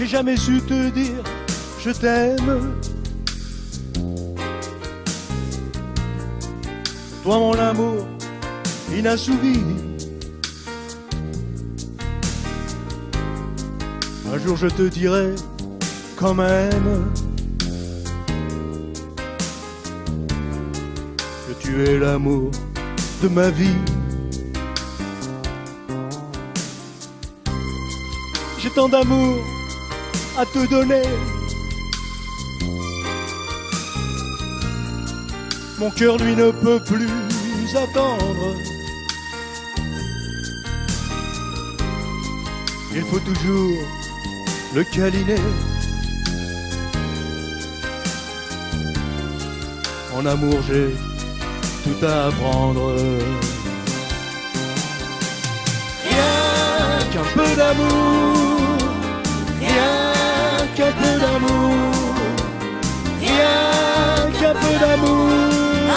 j'ai jamais su te dire je t'aime. Toi mon amour inassouvi. Un jour je te dirai quand même que tu es l'amour de ma vie. J'ai tant d'amour à te donner. Mon cœur lui ne peut plus attendre. Il faut toujours le câliner. En amour j'ai tout à apprendre. Rien qu'un peu d'amour, rien qu'un peu d'amour, rien qu'un peu d'amour,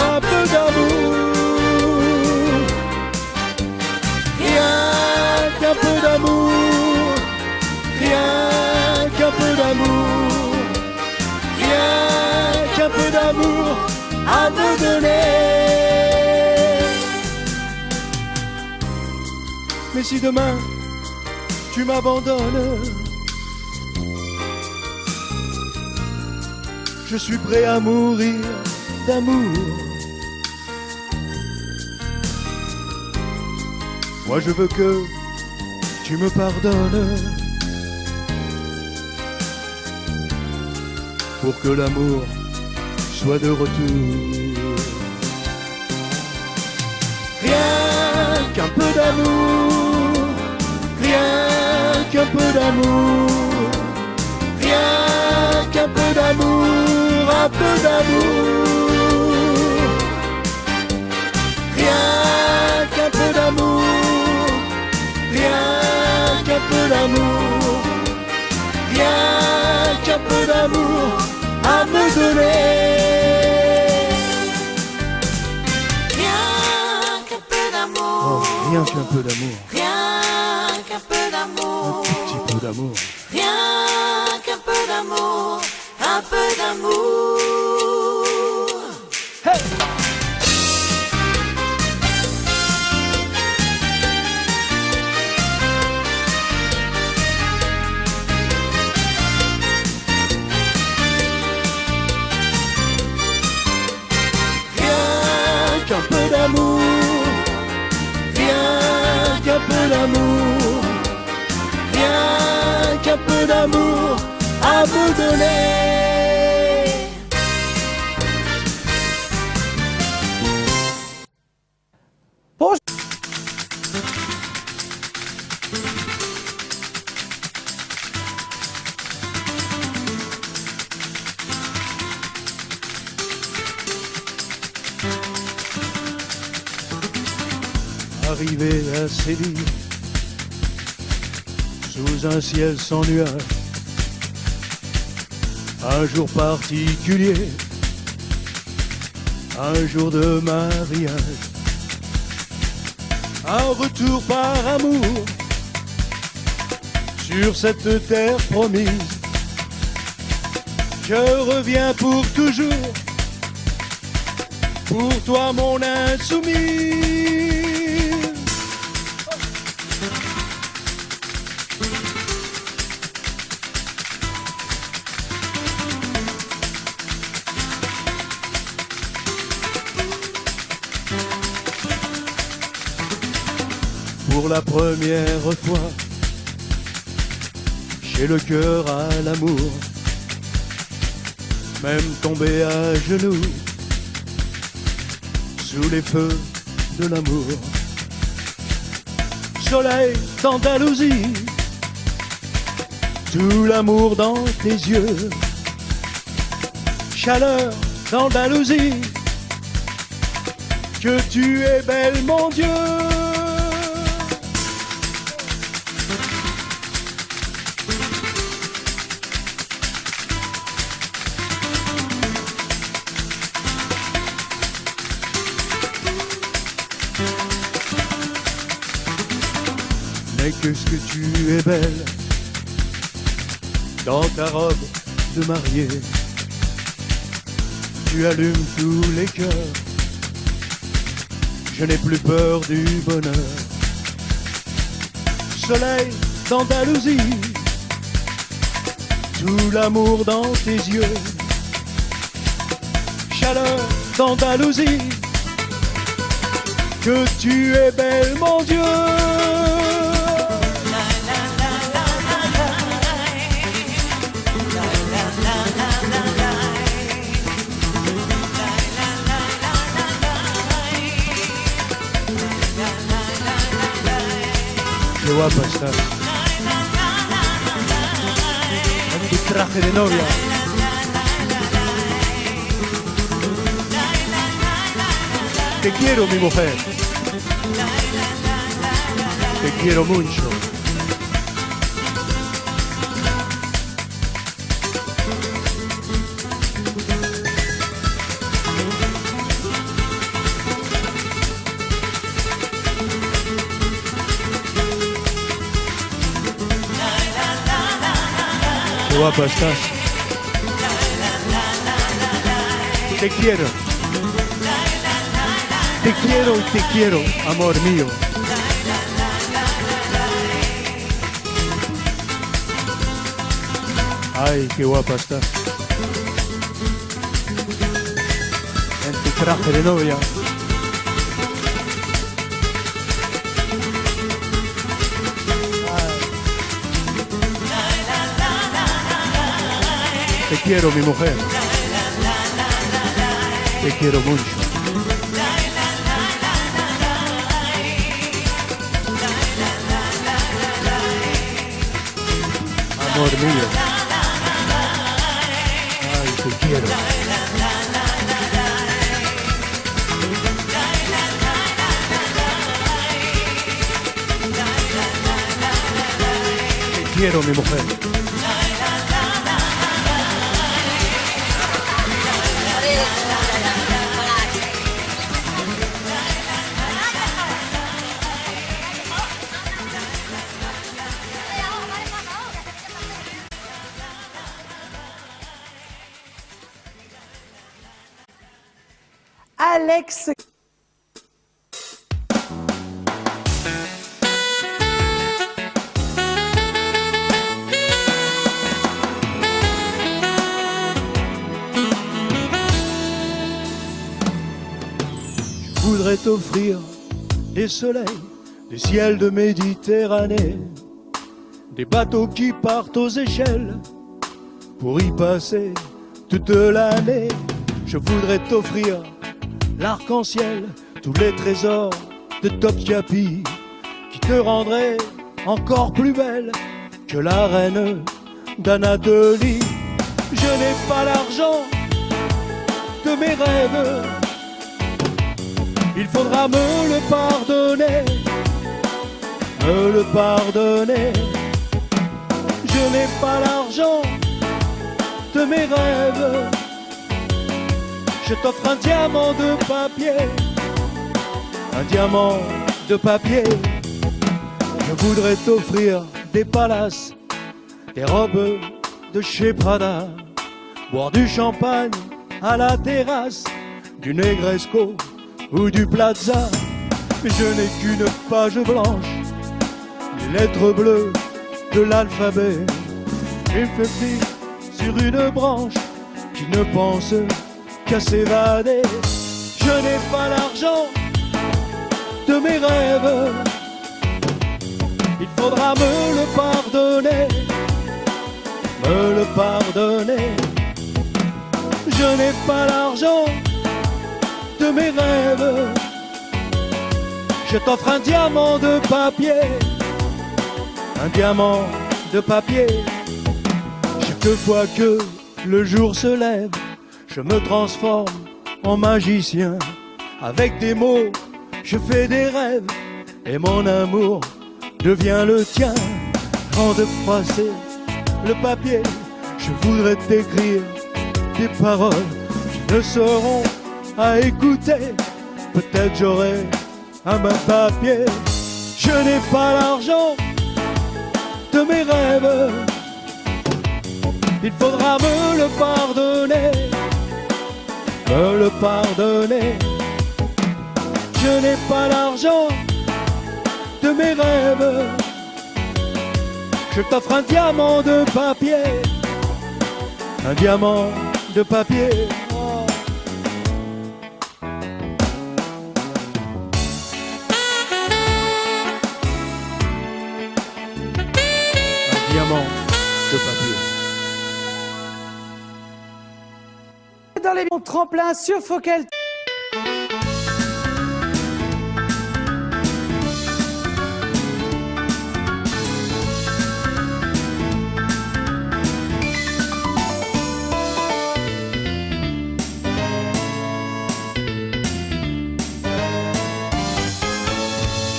un peu d'amour. Rien qu'un peu d'amour, rien qu'un peu d'amour, rien qu'un peu d'amour à me donner. Mais si demain tu m'abandonnes, je suis prêt à mourir d'amour. Moi je veux que tu me pardonnes pour que l'amour soit de retour. Rien qu'un peu d'amour, rien qu'un peu d'amour, rien qu'un peu d'amour, un peu d'amour. Rien qu'un peu d'amour, rien qu'un peu d'amour, rien qu'un peu d'amour à me donner. Rien qu'un peu d'amour, Oh, rien qu'un peu d'amour, rien qu'un peu d'amour, un tout petit peu d'amour. rien qu'un peu d'amour, un peu d'amour. Hey! Qu'un peu d'amour, rien qu'un peu d'amour, rien qu'un peu d'amour à me donner. Bonjour. Arrivé à Séville, sous un ciel sans nuages, un jour particulier, un jour de mariage, un retour par amour sur cette terre promise. Je reviens pour toujours, pour toi mon insoumis. Pour la première fois, j'ai le cœur à l'amour, même tombé à genoux, sous les feux de l'amour. Soleil d'Andalousie, tout l'amour dans tes yeux. Chaleur d'Andalousie, que tu es belle mon Dieu. Mais qu'est-ce que tu es belle, Dans ta robe de mariée, tu allumes tous les cœurs. Je n'ai plus peur du bonheur. Soleil d'Andalousie, tout l'amour dans tes yeux. Chaleur d'Andalousie, que tu es belle mon Dieu. Qué guapa estás. En tu traje de novia. Te quiero, mi mujer. Te quiero mucho. Qué guapa estás. Te quiero. Te quiero y te quiero, amor mío. Ay, qué guapa estás. En tu traje de novia. Te quiero, mi mujer. Te quiero mucho. Amor mío. Ay, te quiero. Te quiero, mi mujer. Alex. Je voudrais t'offrir des soleils, des ciels de Méditerranée, des bateaux qui partent aux échelles pour y passer toute l'année. Je voudrais t'offrir l'arc-en-ciel, tous les trésors de Topkapi qui te rendraient encore plus belle que la reine d'Anatolie. Je n'ai pas l'argent de mes rêves, il faudra me le pardonner, me le pardonner. Je n'ai pas l'argent de mes rêves, je t'offre un diamant de papier, un diamant de papier. Je voudrais t'offrir des palaces, des robes de chez Prada, boire du champagne à la terrasse du Negresco ou du Plaza. Mais je n'ai qu'une page blanche, les lettres bleues de l'alphabet, une petite sur une branche qui ne pense qu'à s'évader. Je n'ai pas l'argent de mes rêves, il faudra me le pardonner, me le pardonner. Je n'ai pas l'argent de mes rêves, je t'offre un diamant de papier, un diamant de papier. Chaque fois que le jour se lève, je me transforme en magicien. Avec des mots, je fais des rêves et mon amour devient le tien. Avant de froisser le papier, je voudrais t'écrire des paroles qui ne seront à écouter. Peut-être j'aurai un bain de papier. Je n'ai pas l'argent de mes rêves, Il faudra me le pardonner, me le pardonner. Je n'ai pas l'argent de mes rêves. Je t'offre un diamant de papier, un diamant de papier. Oh. Un diamant de papier. Dans les tremplins sur Focal.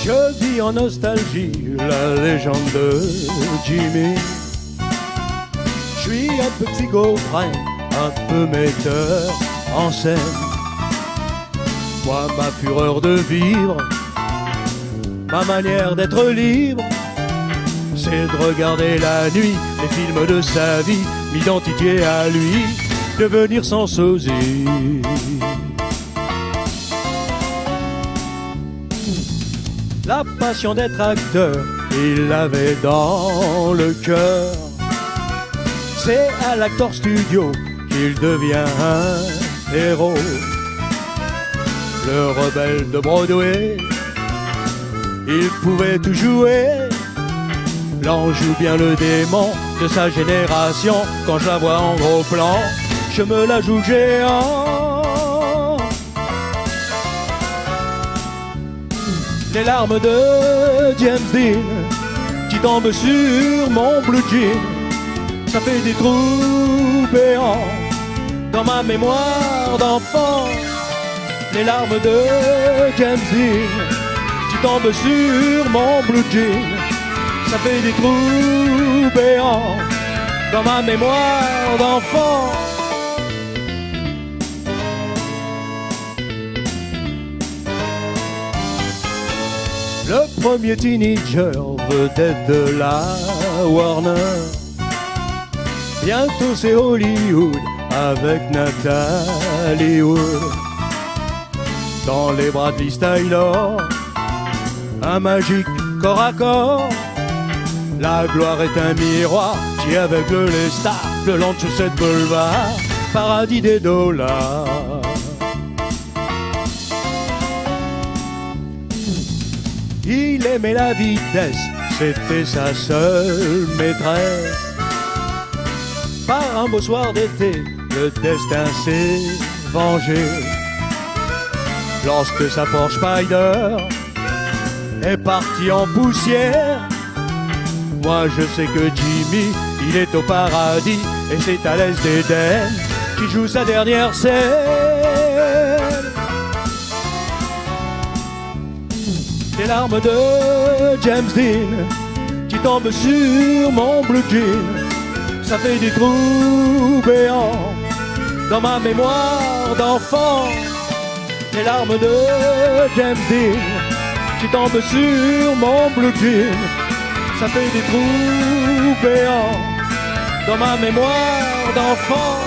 Je vis en nostalgie la légende de Jimmy. Je suis un peu psychophrène, un peu metteur en scène. Moi, ma fureur de vivre, ma manière d'être libre, c'est de regarder la nuit les films de sa vie, m'identifier à lui, devenir sans sosie. La passion d'être acteur, il l'avait dans le cœur. C'est à l'acteur studio qu'il devient un héros. Le rebelle de Broadway, il pouvait tout jouer. L'ange ou bien le démon de sa génération. Quand je la vois en gros plan, je me la joue géant. Les larmes de James Dean qui tombent sur mon blue jean, ça fait des trous béants dans ma mémoire d'enfant. Les larmes de James Dean qui tombent sur mon blue jean, ça fait des trous béants dans ma mémoire d'enfant. Le premier teenager vedette de la Warner. Bientôt c'est Hollywood avec Natalie Wood. Dans les bras de Liz Taylor, un magique corps à corps. La gloire est un miroir qui aveugle les stars le long de cette boulevard, paradis des dollars. Il aimait la vitesse, c'était sa seule maîtresse. Par un beau soir d'été, le destin s'est vengé. Lorsque sa Porsche Spider est partie en poussière, moi je sais que Jimmy, il est au paradis, et c'est à l'Est d'Éden qui joue sa dernière scène. Les larmes de James Dean qui tombent sur mon blue jean, ça fait des trous béants dans ma mémoire d'enfant. Les larmes de James Dean qui tombent sur mon blue jean, ça fait des trous béants dans ma mémoire d'enfant.